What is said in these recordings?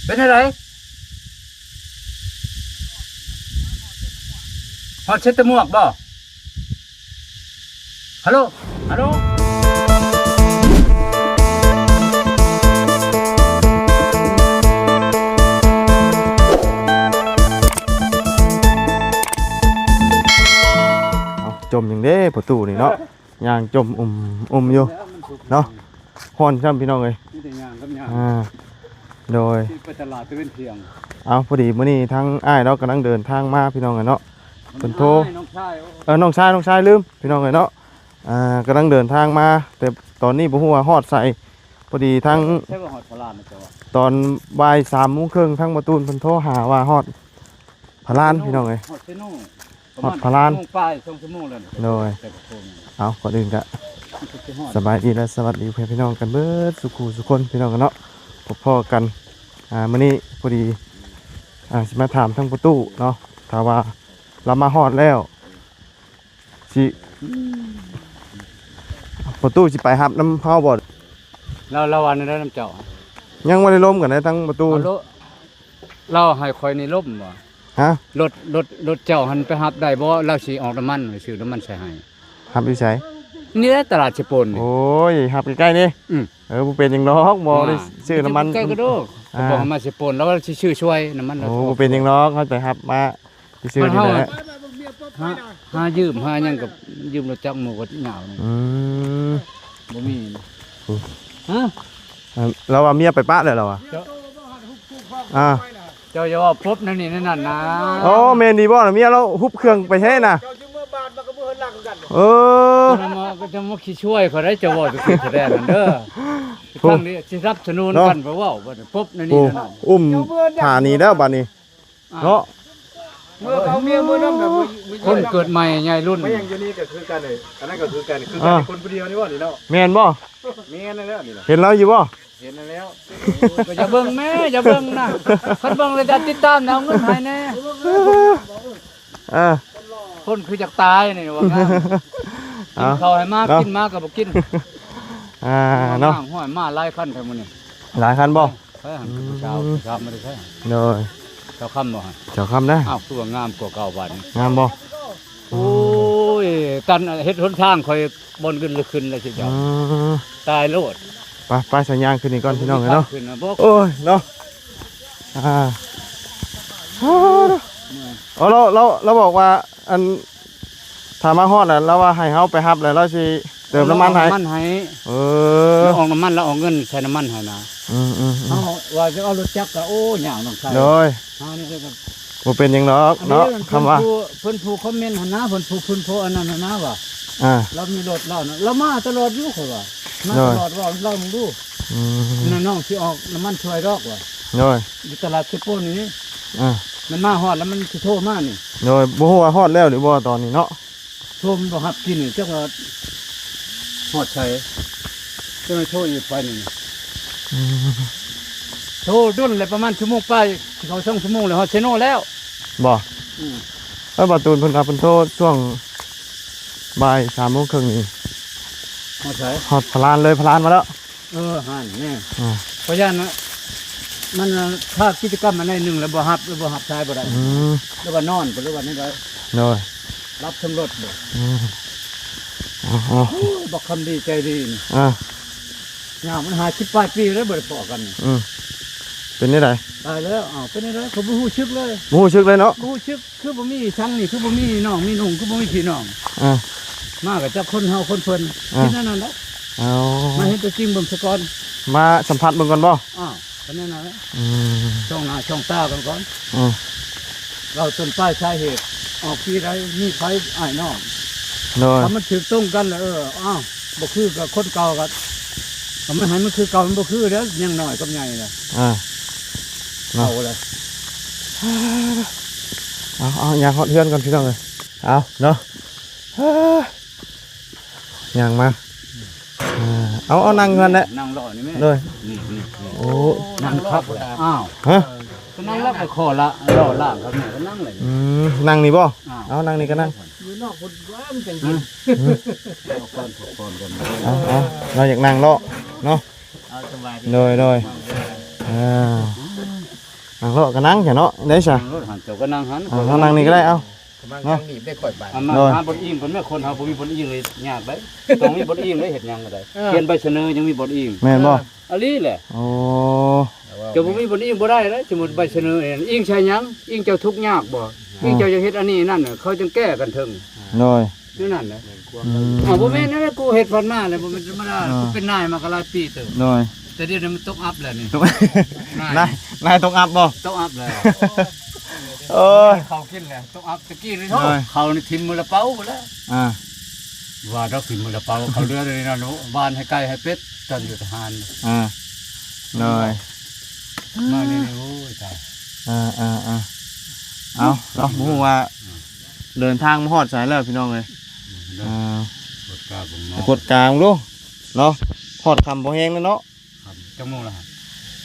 เป็นอะไรฮอดเช็ดตะมวกบ่ฮัลโหลฮัลโหลจมอย่างเด้ประตูนี่เนาะยางจมอยู่เนาะฮ้อนซ้ำพี่น้องเอ้ย นี่แต่ยางครับยางโดยไปตลาดตะเวนเที่ยงเอาพอดีมื้อนี้ทั้งอ้ายเรากำลังเดินทางมาพี่น้องเอ้ยเนาะเพิ่นโทรน้องชายลืมพี่น้องเอ้ยเนาะกำลังเดินทางมาแต่ตอนนี้บ่ฮู้ว่าฮอดใส่พอดีทั้งใช่ว่าฮอดพลานนะจ๊ะตอนบ่าย 3:30ทั้งประตูเพิ่นโทรหาว่าฮอดพลานพี่น้องเอ้ยฮอดเซโน่ฮอดพลานป้าย2ชั่วโมงแล้วโดยเอาก่อนอื่นก็สบายดีและสวัสดีเพื่อนพี่น้องกันเบิดสุขุสุคนพี่น้องกันเนาะพบพ่อกันมื้อนี้พอดีสิมาถามทั้งประตูเนาะถ้าว่าเรามาฮอดแล้วสิประตูสิไปรับน้ำเฮาบ่เราวันนี้ได้น้ำเจ้ายังบ่ได้ล้มกันได้ทั้งประตูเราให้คอยในล่มบ่ฮะรถเจ้าหันไปรับได้บ่เราสิออกน้ำมันซื้อน้ำมันใส่ให้รับอยู่ไสนี่แหละตลาดเชปนโอ้ยรับใกล้ๆนี่บ่เป็นหยังดอกบ่ได้ซื้อน้ำมันใกล้ก็ดอกบอกมาเชปนแล้วก็สิชื่อช่วยน้ำมันโอ้บ่เป็นหยังดอกเฮาไปรับมาซื้อนี่แหละหายืมหาหยังกับยืมรถจักรหมู่ก็เหงานี่บ่มีฮะเราว่าเมียไปปะเลยเราเจ้าอย่าว่าพบนั่นนี่นั่นนะโอ้เมนดีบ่เมียเราฮุบเครื่องไปแท้น่ะก็จะมาขี้ช่วยเขาได้จะว่าจะคิดแท้นั่นเด้อครั้งนี้สิรับสนุนกันเพราะว่าพบนั่นนี่นั่นอุ้มหานี่แล้วบัดนี้เนาะเมื่อเขาเมียมือน้ำแบบคนเกิดใหม่ใหญ่รุ่นไม่ยังอยู่นี่ก็คือกันเลยอันนั้นก็คือกันคนผู้เดียวนี่ว่านี่เนาะแม่นบ่แม่นแล้วนี่ล่ะเห็นแล้วอยู่บ่เห็นแล้วก็อย่าเบิ่งแม่อย่าเบิ่งนะคันเบิ่งเลยจะติดตามเอาเงินให้แน่คนคือจักตายนี่ว่างั้นกินข้าวให้มากกินมากก็บ่กินเนาะห้อยมาหลายคันแท้มื้อนี้หลายคันบ่เฮ้ยเช้าไม่ได้ใช่โดยเช้าค่ำบ่ฮะเช้าค่ำนะอ้าวคือว่างามกว่าเก่าบัดนี้งามบ่โอ้ยกันเฮ็ดหนทางค่อยบ่นขึ้นเลยขึ้นเลยสิเจ้าตายโลดไปสัญญาณขึ้นนี่ก่อนพี่น้องเนาะโอ้ยเนาะเราบอกว่าอันถ้ามาฮอดน่ะเราว่าให้เฮาไปรับแล้วเราสิเติมน้ำมันให้ออกน้ำมันแล้วออกเงินใส่น้ำมันให้นะเอาว่าจะเอารถจักรก็โอ้ยากน้องชายโดยบ่เป็นหยังดอกเนาะคำว่าเพิ่นผู้คอมเมนต์หั่นนะเพิ่นผู้อันนั้นนะว่าเรามีรถเรานะเรามาตลอดอยู่ค่อยว่ามาตลอดว่าเรามึงดูน้องสิออกน้ำมันช่วยดอกว่าโดยอยู่ตลาดเชโปนนี่มันมาฮอดแล้วมันสิโทรมานี่โดยบ่ฮู้ว่าฮอดแล้วหรือบ่ตอนนี้เนาะโทรมันบ่รับกินนี่จักว่าฮอดใช้จะมาโทรอีกไปนี่โทรดุนเลยประมาณชั่วโมงไปเขา2ชั่วโมงแล้วฮอดเซโนแล้วบ่บ่ตูนเพิ่นว่าเพิ่นโทรช่วงบ่าย 3:30นี่ฮอดใช้ฮอดพลานเลยพลานมาแล้วหั่นแน่เพราะฉะนั้นมันถ้ากิจกรรมอันใดนึงแล้วบ่รับใช้บ่ได้แล้วว่านอนหรือว่านี่ได้โดยรับทั้งรถบ่บอกคำดีใจดีนี่ย่ามันหา18 ปีแล้วบ่ได้พอกันเป็นได้ไดตายแล้วเป็นได้เขาบ่ฮู้ชึกเลยบ่ฮู้ชึกเลยเนาะบ่ฮู้ชึกคือบ่มีทั้งนี่คือบ่มีน้องมีนุ่งคือบ่มีพี่น้องมาก็จักคนเฮาคนเพิ่นคิดนั่นแหละมาเห็นตัวจริงเบิ่งซะก่อนมาสัมผัสเบิ่งก่อนบ่ก็นั่นน่ะแหละช่องหน้าช่องตากันก่อนเราต้นป้ายสาเหตุออกปีใดมีไผอ้ายน้องถ้ามันถูกต้องกันแล้วบ่คือกับคนเก่าก็มันให้มันคือเก่ามันบ่คือแล้วยังน้อยกับใหญ่น่ะเอาเลยเอาย่างฮอดเฮือนก่อนพี่น้องเอ้ยเอาเนาะย่างมาเอานั่งเงินแหละนั่งรอนี่แม่เลยโอ้นั่งครับฮะก็นั่งแล้วก็คอละรอล่างครับนี่ก็นั่งเลยนั่งนี่บ่เอานั่งนี่ก็นั่งอยู่นอกคนว่ามันจังซี่เราอยากนั่งเลาะเนาะโดย นั่งเลาะก็นั่งแค่เนาะได้ซะ รถหันเจ้าก็นั่งหัน เฮานั่งนี่ก็ได้เอา กำลังนั่งหนีบได้ข่อยบาด มาหาบทอิงเพิ่นแม่คนเฮาบ่มีบทอิงเลยยากได้ต้องมีบทอิงได้เฮ็ดหยังก็ได้เขียนใบเสนอยังมีบทอิง แม่นบ่ อันนี้แหละ โอ้ เจ้าบ่มีบทอิงบ่ได้เลยสมมุติใบเสนอเนี่ยอิงใช่หยังอิงเจ้าทุกข์ยากบ่อิงเจ้าจะเฮ็ดอันนี้นั่นเขาจึงแก้กันถึง โดย นี่นั่นแหละบ่แม่นนั่นแหละกูเฮ็ดผ่านมาแล้วบ่แม่นธรรมดากูเป็นนายมาก็หลายปีเติบ โดย แต่เดี๋ยวนี้มันตกอัพแล้วนี่ ตกนายตกอัพบ่ ตกอัพแล้ว โอ้ย เขากินแล้วตกอัพตะกี้นี่เนาะเขานี่ทิ่มมือละเป้าหมดแล้ว อ่า ว่าดอกทิ่มมือละเป้าเขาเรือเลยนะหนูบ้านให้ไก่ให้เป็ดตอนอยู่ทหาร อ่าโดย มานี่โอ้ยตาย เอาเนาะบ่ฮู้ว่าเดินทางมาฮอดสายแล้วพี่น้องเอ้ยกดกาบ่ง กดกลางดูเนาะฮอดค่ำบ่แฮงแล้วเนาะ ครับจังโมงละ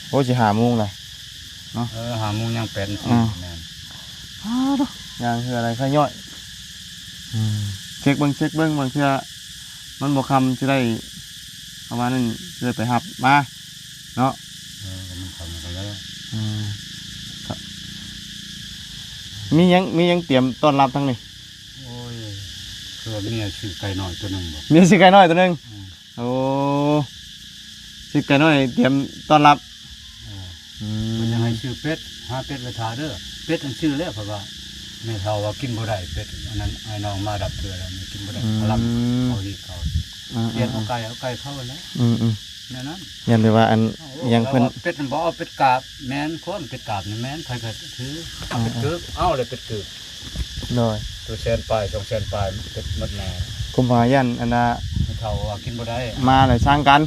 โอ้สิ5:00 นแล้ว หาโมงยังเป็นสิแม่น ย่างคืออะไรค่อยย่อยเช็คเบิ่งบางเทื่อมันบ่คำสิได้ประมาณนั้นสิได้ไปรับมาเนาะ มันทำกันแล้ว มียังเตรียมต้อนรับทั้งนี้ โอ้ยคือเมียชื่อไก่น้อยตัวนึงบ่ มีสิไก่น้อยตัวหนึงโอ้สิไก่น้อยเตรียมต้อนรับมันยังให้ชื่อเป็ดหาเป็ดไว้ทาเด้อเป็ดอันชื่อแล้วเพราะว่าแม่เฒ่าว่ากินบ่ได้เป็ดอันนั้นไอ้น้องมาดับเถื่อแล้วกินบ่ได้รับเอาอีกเขาเปลี่ยนเอาไก่เข้าแล้วแม่นั้น ยันเลยว่าอันยังเพิ่น เป็ดมันบ่เอาเป็ดกาบแม่นคนเป็ดกาบนี่แม่นใครก็ถือเอาเป็ดกึกเอาเลยเป็ดกึก น้อย ตัวแสนปลาย2แสนปลายเป็ดหมดแน่ กุมภายันอันน่ะ แม่เฒ่าว่ากินบ่ได้ มาเลยสร้างกัน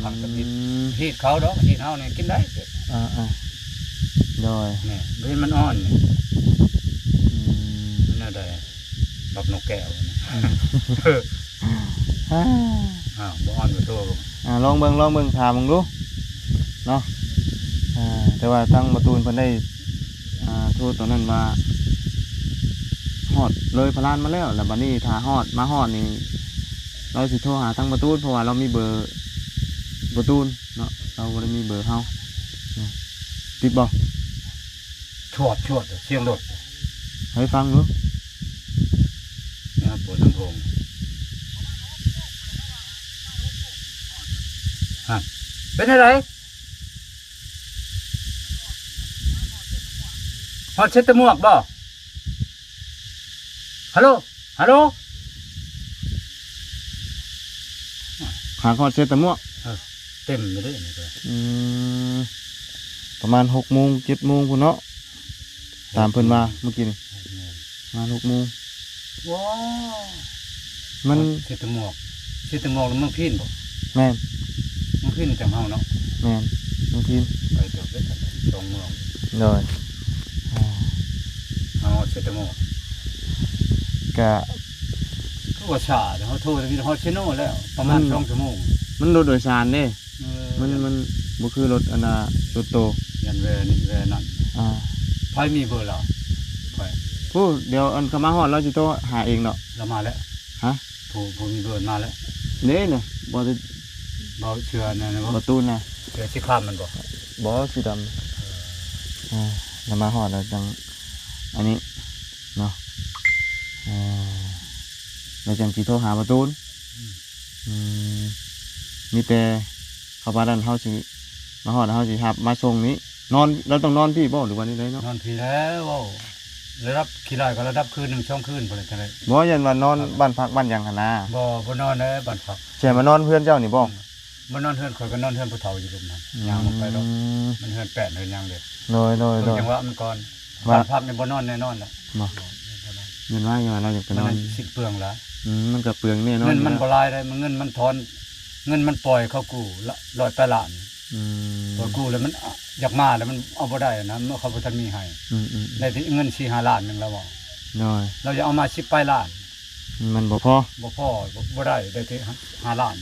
ทำกับฮีดเขาดอกฮีดเฮานี่กินได้เป็ด น้อย นี่เห็นมันอ่อนนี่มันน่าได้บักนกแก้วนี่อ้าวบ่อ่อนบ่โตบ่ ลองเบิ่งถามมึงดูเนาะแต่ว่าทั้งประตูนเพิ่นได้โทษตอนนั้นว่าฮอดเลยพลานมาแล้วแล้วบัดนี้ถ้าฮอดมาฮอดนี่เราสิโทรหาทั้งประตูนเพราะว่าเรามีเบอร์ประตูนเนาะเราบ่ได้มีเบอร์เฮาติดบ่ ชวดเสียงรถ ให้ฟังดู เนี่ยปวดลำโพงฮะเป็นอะไรฮอดเช็ดตะมวกบ่ฮัลโหล หาฮอดเซตตะมั่ว เต็มเลยนี่ก็ ประมาณ6:00 น 7:00 นพุ่นเนาะตามเพิ่นมาเมื่อกี้นี่มา6:00 น ว้าว มัน เช็ดตะมวกแล้วมึงพินบ่ แม่น มึงพินจังเฮาเนาะ แม่นบางที ไปเดี๋ยวไปตรงเมือง โดย เอาเช็ดตะมวก ก็ ก็ว่าชาเดี๋ยวเขาโทรที่ฮอดเชโน่แล้วประมาณ2 ชั่วโมง มันรถโดยสารเด้มันบ่คือรถอันน่ะรถโต ยันเวนี่เวนั่น ไผมีเบอร์เราไป ผู้เดี๋ยวอันเขามาฮอดเราสิโทรหาเองเนาะ เรามาแล้ว ฮะ ผู้มีเบอร์มาแล้ว เด้น่ะบ่ได้ เราเชื่อแน่นะ ประตูน่ะ เชื่อสิข้ามมันบ่ บ่สีดำแล้วมาฮอดแล้วจังอันนี้เนาะแล้วจังสิโทรหาประตูนมีแต่เขาว่าดันเฮาสิมาฮอดเฮาสิรับมาส่งนี้นอนเราต้องนอนพี่บ่หรือว่านี่ไดเนาะ นอนพี่แล้วว้าวระดับขี้ไร่ก็ระดับคืน1 2 คืนพุ่นจังได๋ บ่ยันว่านอนบ้านพักบ้านหยังหั่นนะ บ่นอนเด้บ้านพัก ใช่มานอนเพื่อนเจ้านี่บ่ บ่นอนเฮือนข่อยก็นอนเฮือนผู้เฒ่าอยู่ลุมนั้นย่างลงไปดอกมันเฮือน8เฮือนย่างเด้อ โดย จังหวะมันก่อนบ้านพักนี่บ่นอนแน่นอนล่ะ บ่ยันว่าเราอยากไปนอน มันสิเปลืองละ มันก็เปลืองแน่นอน เงินมันบ่หลายได้มันเงินมันถอนเงินมันปล่อยเขากู้ละ100 ล้านพอกู้แล้วมันอยากมาแล้วมันเอาบ่ได้นะเมื่อเขาบ่ทันมีให้ได้ที่เงิน4-5 ล้านนึงแล้วบ่ น้อย เราจะเอามา10 ปลายล้าน มันบ่พอ บ่พอบ่ได้ได้ที่5 ล้าน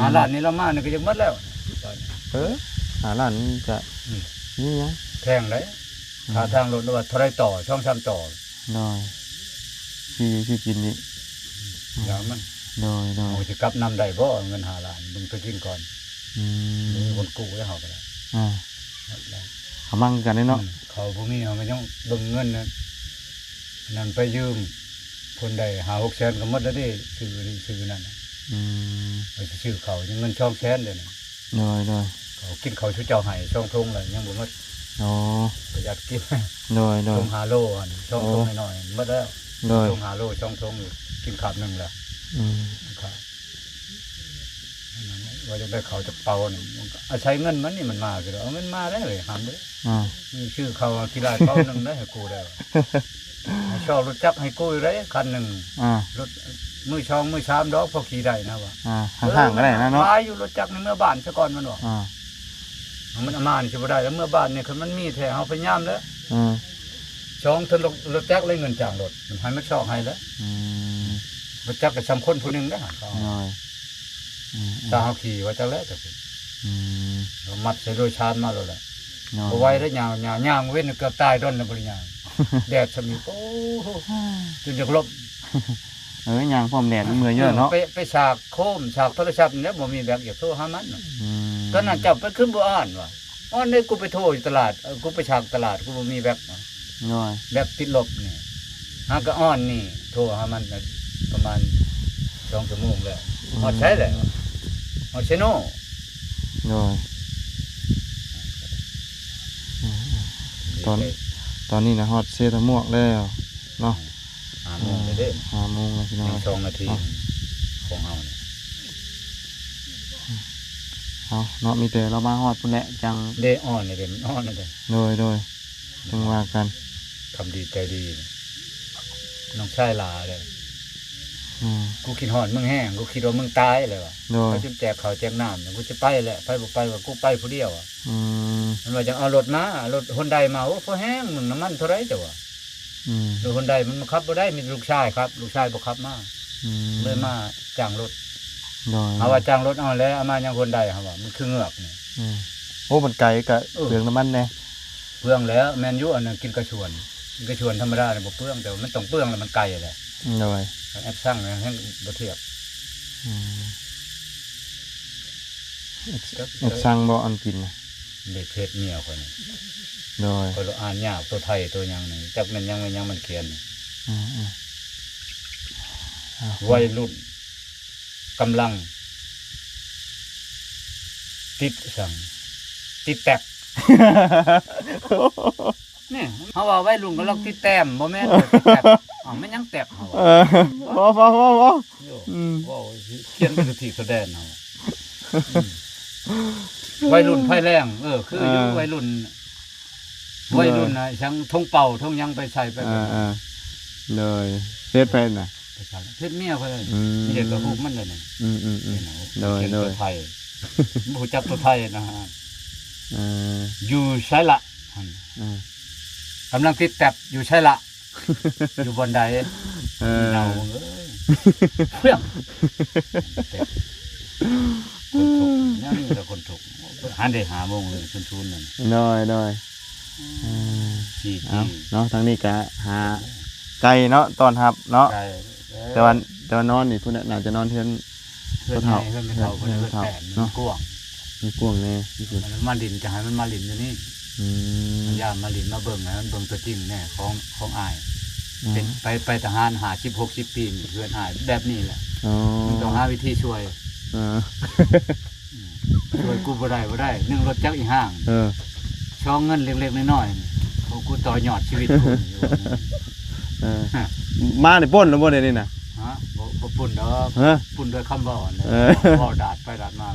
5 ล้านนี่เรามานี่ก็ยังหมดแล้วตอนนี้ 5 ล้านนี่จะนี่ยัง แพงเลยค่าทางรถแล้วว่าเท่าไรต่อช่อง3ต่อ น้อยที่กินนี่ อย่างมัน น้อย โอ้สิกลับนำได้บ่เงิน5 ล้านมึงไปกินก่อนมีคนกู้แล้วเฮาก็ได้ เขามั่งกันเนาะ เขาพวกนี้เขาไม่ต้องเบิ่งเงินนั่นไปยืมคนใดหา6 แสนก็หมดแล้วดิซื้อนี่ซื้อนั่นไปซื้อเขายังเงิน2 แสนเลยนะ โดยเขากินเขาชุดเจ้าไห้ช่องทงเลยยังบ่หมด อ๋อ ประหยัดกิน โดย ทง5 โลอันช่องทงหน่อยๆหมดแล้วทง5 โลช่องทงกินขาดหนึ่งแล้วครับว่าจะได้เขาจะเป่านี่ใช้เงินมันนี่มันมาคือเอาเงินมาได้เลยหามเลยมีชื่อเขากีฬาเป่าหนึ่งได้ให้กูได้ชอบรถจักรให้กูได้คันหนึ่งรถมือช่องมือชามดอกพอขี่ได้นะวะข้างๆก็ได้นะเนาะตายอยู่รถจักรในเมื่อบ้านซะก่อนมันบอกมันอามานี่จะบ่ได้แล้วเมื่อบ้านเนี่ยคือมันมีแถวเอาไปย่ำแล้วช่องทนรถจักรเลยเงินจ้างรถมันให้มันช่องให้แล้วรถจักรก็ชำคนผู้หนึ่งได้ตาเขาขี่ว่าจะแล้วแต่ผมมัดใส่โดยชานมาแล้วแหละเอาไว้ได้ย่างเว้นเกือบตายด้นนะบริญญาแดดสมิโอ้จนจะลบย่างพร้อมแดดเมื่อเยอะเนาะไปฉากโคมฉากโทรศัพท์เนี่ยบ่มีแบบอย่าโทรหามันก็น่าจับไปขึ้นบ่อ่านว่ะอ้อนได้กูไปโทรอยู่ตลาดกูไปฉากตลาดกูบ่มีแบบแบบติดลบนี่หากก็อ้อนนี่โทรหามันประมาณ2 ชั่วโมงแล้วเอาใช้เลยเอาใช้โน่ตอนนี้นะฮอตเซตมวกแล้วเนาะ5 โมงเลยเด้5 โมงแล้วพี่น้อง2 นาทีของเฮาเนี่ยเอาเนาะมีแต่เรามาฮอดพุ่นแหละจังเด้อ่อนนี่เด้มันอ่อนนี่เด้โดยจังว่ากันทำดีใจดีน้องชายหลาเลยกูคิดหอดมึงแห้งกูคิดว่ามึงตายเลยว่ะเขาจนแจกเขาแจกน้ำกูจะไปแหละไปบอกไปว่ากูไปผู้เดียวอ่ะมันว่าจะเอารถมารถคนใดมาโอ้พอแห้งมึงน้ำมันเท่าไรจ้ะวะรถคนใดมันขับบ่ได้มีลูกชายครับลูกชายบ่ขับมาเลยมาจ้างรถเอาว่าจ้างรถเอาแล้วเอามายังคนใดครับว่ามันคือเงือกนี่โอ้มันไกลกะเปลืองน้ำมันแน่เปลืองแล้วแมนยูอันนั้นกินกระชวนธรรมดาเนี่ยบ่เปลืองแต่มันต้องเปลืองแล้วมันไกลแหละแอปสร้างให้บ่เทียบสร้างบ่อันกินนะเด็กเพชรเมียคนนี้คนเราอ่านยากตัวไทยตัวยังหนึ่งจักมันยังมันเขียนวัยรุ่นกำลังติดสั่งติดแตกนี่เขาว่าวัยรุ่นกำลังติดแต้มบ่แม่นติดแตกไม่ยังแตกเขาว้าเขียนเป็นทีแสดงเขาวัยรุ่นไฟแรงคืออยู่วัยรุ่นนะช่างทงเป่าทงยังไปใส่ไปเลยเซตไปน่ะเซตเมียเขาเลยเมียกับฮูกมันเลยนี่เลยไทยผู้จับตัวไทยนะฮะอยู่ใช่ละกำลังติดแตบอยู่ใช่ละอยู่บนใดเนาเพื่อนนี่นี่แต่คนถูกหันได้5 โมงเลยชุนๆนั่นน้อยเนาะทั้งนี้ก็หาไก่เนาะตอนหับเนาะแต่ว่านอนนี่พุ่นน่าจะนอนเทือนเฒ่าเนาะกวางมีกวางแน่มันมาลินจะให้มันมาลินอยู่นี่ยามมาลินมาเบิ่งนะมันเบิ่งตัวจริงแน่ของอ้ายเป็นไปทหารหา10-60 ปีเพื่อนอ้ายแบบนี้แหละต้องหาวิธีช่วยกูบ่ได้นึ่งรถจักรอีห้างช่องเงินเล็กๆน้อยๆเขากูต่อยอดชีวิตกูมาในป่นแล้วบ่ได้นี่น่ะบ่ปุ่นดอกปุ่นด้วยคำเว้าบ่ดาดไปดาดมา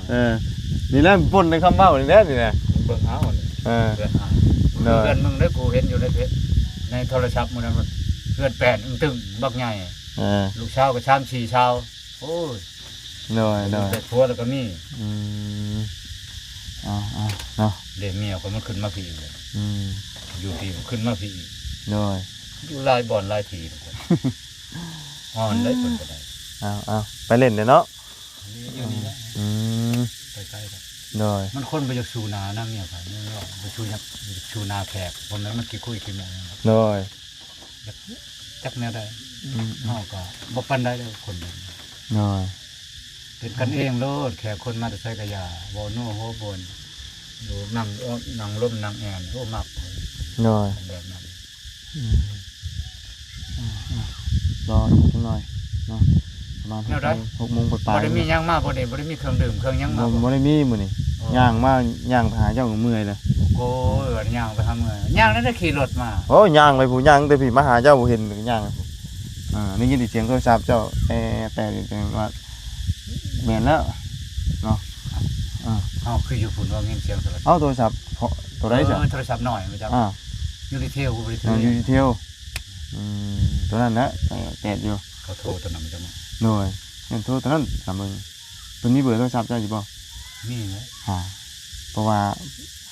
นี่แหละป่นในคำเว้านี่แหละนี่นะเบิ่งเอาเพื่อนมึงได้กูเห็นอยู่ในเพจในโทรศัพท์มื้อนั้นเพื่อนแป้นตึงบักใหญ่ลูกชาวก็ชาม4ชาวโอ้ยแต่ผัวแล้วก็มีเนาะเดี๋ยวเมียคนมันขึ้นมาผีเลยอยู่ทีขึ้นมาผีอยู่ลายบ่อนลายทีอ่อนได้คนก็ได้ไปเล่นเนาะอยู่นี่แหละใกล้ๆกันมันคนไปจากชูนานะเมียครับไปชูนาแขกคนนั้นมันกี่คุยกี่โมงจักแนวได้นอกก็บ่ปันได้เลยคนเป็นกันเองโลดแขกคนมาแต่ใส่กระยาบ่โน่โหบน อยู่นั่งร่มนั่งแอนโอ้มัก หน่อย แบบนั้น รออีกสักหน่อยเนาะประมาณ6 โมงปลาย บ่ได้มีหยังมาบ่ได้มีเครื่องดื่มเครื่องหยังมา บ่ได้มีมื้อนี่ย่างมาย่างไปหาเจ้าเมื่อยเลย โอ้ยย่างไปทำเมื่อย่างแล้วได้ขี่รถมา โอ้ย่างไปผู้ย่างแต่พี่มาหาเจ้าบ่เห็นย่างได้ยินเสียงโทรศัพท์เจ้าแต่ว่าแม่นแล้วเนาะ เฮาคืออยู่ฝุ่นว่าเงินเสียงโทรศัพท์ เอาโทรศัพท์ตัวใดจ้ะ โทรศัพท์หน่อยมาจังอยู่ในเทลกูบ่ได้ถื อยู่ที่เที่ยวตัวนั้นนะแตดอยู่ เขาโทรตัวนั้นมาจัง หน่อยเงินโทรตัวนั้นถามมึงตัวนี้เบอร์โทรศัพท์เจ้าอยู่บ่ มีแหละ เพราะว่า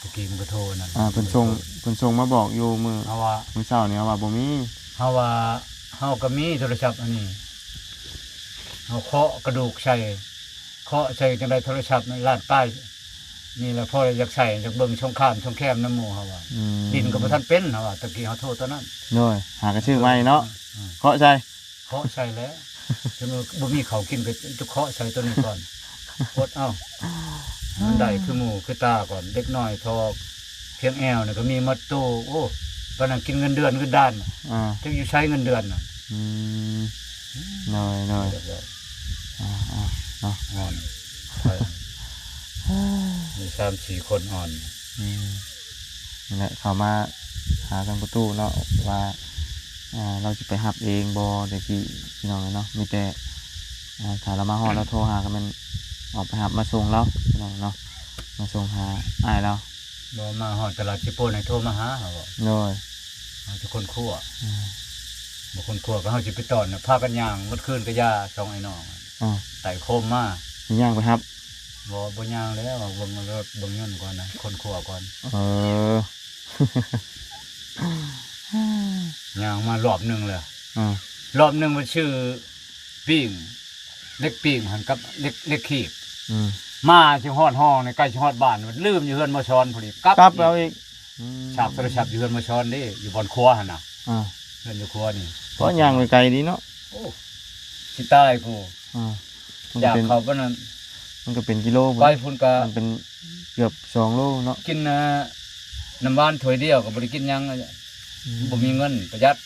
ตะกี้มันก็โทรนั่น เพิ่นส่งมาบอกอยู่มื้อ เฮาว่า เช้านี่ว่าบ่มี เฮาก็มีโทรศัพท์อันนี้เฮาเคาะกระดูกใส่เคาะใส่จังได๋โทรศัพท์ในร้านป้ายนี่แหละพ่ออยากใส่อยากเบิ่งช่องข้ามช่องแคบน้ำหมู่เฮาว่าดินก็บ่ทันเป็นเฮาว่าตะกี้เฮาโทรตัวนั้น หน่อยหากระชื่อไว้เนาะเคาะใจ เคาะใส่แล้วจนว่าบ่มีข้าวกินก็จะเคาะใส่ตัวนี้ก่อนกดเอ้ามันได้คือหมู่คือตาก่อนเด็กน้อยทอเพียงแอวนี่ก็มีมัดโตโอ้ตอนนั้นกินเงินเดือนคือด้านจักอยู่ใช้เงินเดือนน่ะ หน่อยเนาะ อ่อนมี3-4 คนอ่อน นี่แหละเขามาหาทางประตูเนาะว่าเราจะไปหับเองบ่เด็กพี่น้องเนาะมีแต่ถ้าเรามาฮอดเราโทรหากันมันออกไปหับมาส่งเราพี่น้องเนาะมาส่งหาอ้ายเรา บ่มาฮอดตลาดสิโปนให้โทรมาหาเฮาบ่ หน่อย เฮาจะคนคั่วบ่คนคั่วก็เฮาสิไปตอนน่ะพากันย่างมื้อคืนก็ยาช่องไอ้น้องไต่โคมมา ย่างไปหับ บ่ย่างแล้วเบิ่งรถเบิ่งเงินก่อนนะคนคั่วก่อน ย่างมารอบนึงเลยรอบนึงมันชื่อปิ้งเล็กปิ้งหันกับเล็กขีบมาสิฮอดห้องในใกล้สิฮอดบ้านมันลืมอยู่เฮือนมาช้อนพอดีกลับเอาอีกฉากโทรศัพท์อยู่เฮือนมาช้อนนี่อยู่บนครัวหั่นน่ะเฮือนอยู่ครัวนี่ เพราะย่างไปไกลดีเนาะ โอ้สิตายกูอยากเข้าปานนั้น มันก็เป็นกิโล ไปพุ่นก็ มันเป็นเกือบ2 โลเนาะ กินน้ำหวานถ้วยเดียวก็บ่ได้กินหยังบ่มีเงินประหยัด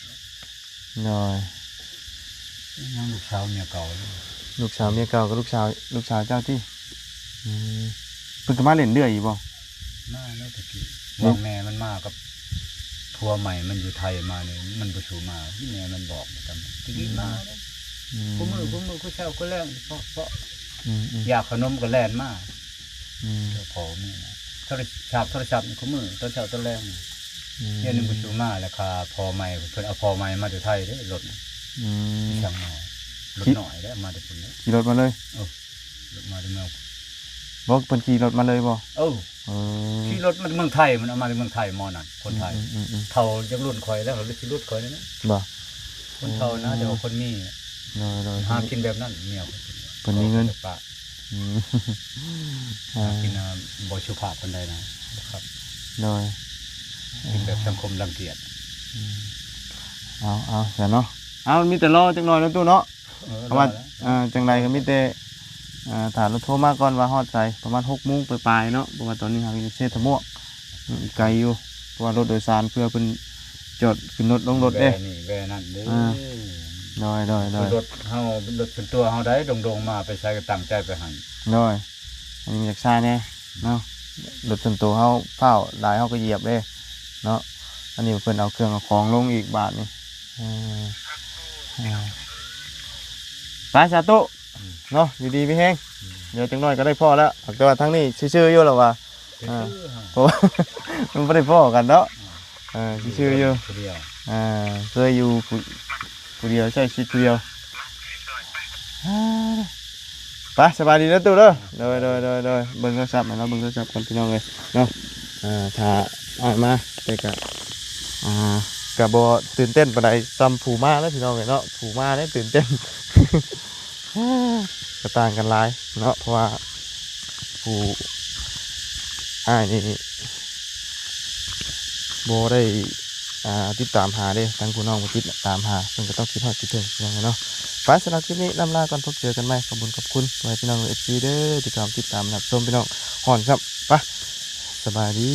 หน่อย ยังลูกสาวเมียเก่า ลูกสาวเมียเก่ากับลูกสาวเจ้าที่เพิ่นก็มาเล่นเรื่อยอยู่บ่ มาแล้วตะกี้ว่าแม่มันมากับทัวร์ใหม่มันอยู่ไทยมานี่มันบ่ชูมาที่แม่มันบอกจำตะกี้มากูมือกูเช้ากูแรงเพราะอยากขนมก็แล่นมาเจ้าของนี่นะโทรศัพท์นี่กูมือตอนเช้าตอนแรงเฮียนี่บ่ชูมาแล้วค่าพอใหม่เพิ่นเอาพอใหม่มาจากไทยเด้รถช่างน้อยรถหน่อยได้มาแต่พุ่นเด้ ขี่รถมาเลย รถมาจากเมือง บ่เพิ่นขี่รถมาเลยบ่ขี่รถมาจากเมืองไทยมันเอามาจากเมืองไทยมอนั่นคนไทยเฒ่าจักรุ่นข่อยแล้วหรือสิรุ่นข่อยนั่นนะ บ่ คนเฒ่านะแต่ว่าคนมี หากินแบบนั้นเมีย เพิ่นมีเงิน หากินบ่สุภาพปานใดนะครับ น้อย กินแบบสังคมรังเกียจ เอาแต่เนาะมีแต่รอจักหน่อยแล้วตู้เนาะเพราะว่าจังไรก็มีแต่ถามรถโทรมาก่อนว่าฮอดใส่ประมาณ6 โมงปลายๆเนาะเพราะว่าตอนนี้เฮาอยู่เชษฐมวกไกลอยู่เพราะว่ารถโดยสารเพื่อเพิ่นจอดขึ้นรถลงรถเด้นี่แว่นั่นเด้น้อยรถเฮารถส่วนตัวเฮาได้ดงๆมาไปใช้ก็ตั้งใจไปหั่นน้อยอันนี้อยากซ่าแน่เนาะรถส่วนตัวเฮาเฝ้าหลายเฮาก็เหยียบเด้เนาะอันนี้เพิ่นเอาเครื่องเอาของลงอีกบาทนี่ไปสาธุเนาะอยู่ดีพี่แห้งเดี๋ยวจังน้อยก็ได้พ่อแล้วแต่ว่าทั้งนี้ชื่ออยู่แล้วว่าเพราะว่ามันไม่ได้พ่อกันเนาะชื่ออยู่เคยอยู่ผู้เดียวใช่ชีวิตผู้เดียวไปสบายดีนะตู่เด้อโดยเบิ่งโทรศัพท์เนาะเบิ่งโทรศัพท์กันพี่น้องเลยเนาะถ้าออกมาแต่กับบตื่นเต้นปานใดซ้ำผูมาแล้วพี่น้องเลยเนาะผูมาได้ตื่นเต้นก็ต่างกันหลายเนาะเพราะว่าผู้นี่โบได้ติดตามหาเด้ทั้งผู้น้องผู้ติดตามหาเพิ่นก็ต้องคิดฮอดคิดถึงพี่น้องเนาะไปสำหรับคลิปนี้ลำลาก่อนพบเจอกันใหม่ขอบคุณไว้พี่น้องเอฟซีเด้อที่ติดตามรับชมพี่น้องห่อนครับไปส สบายดี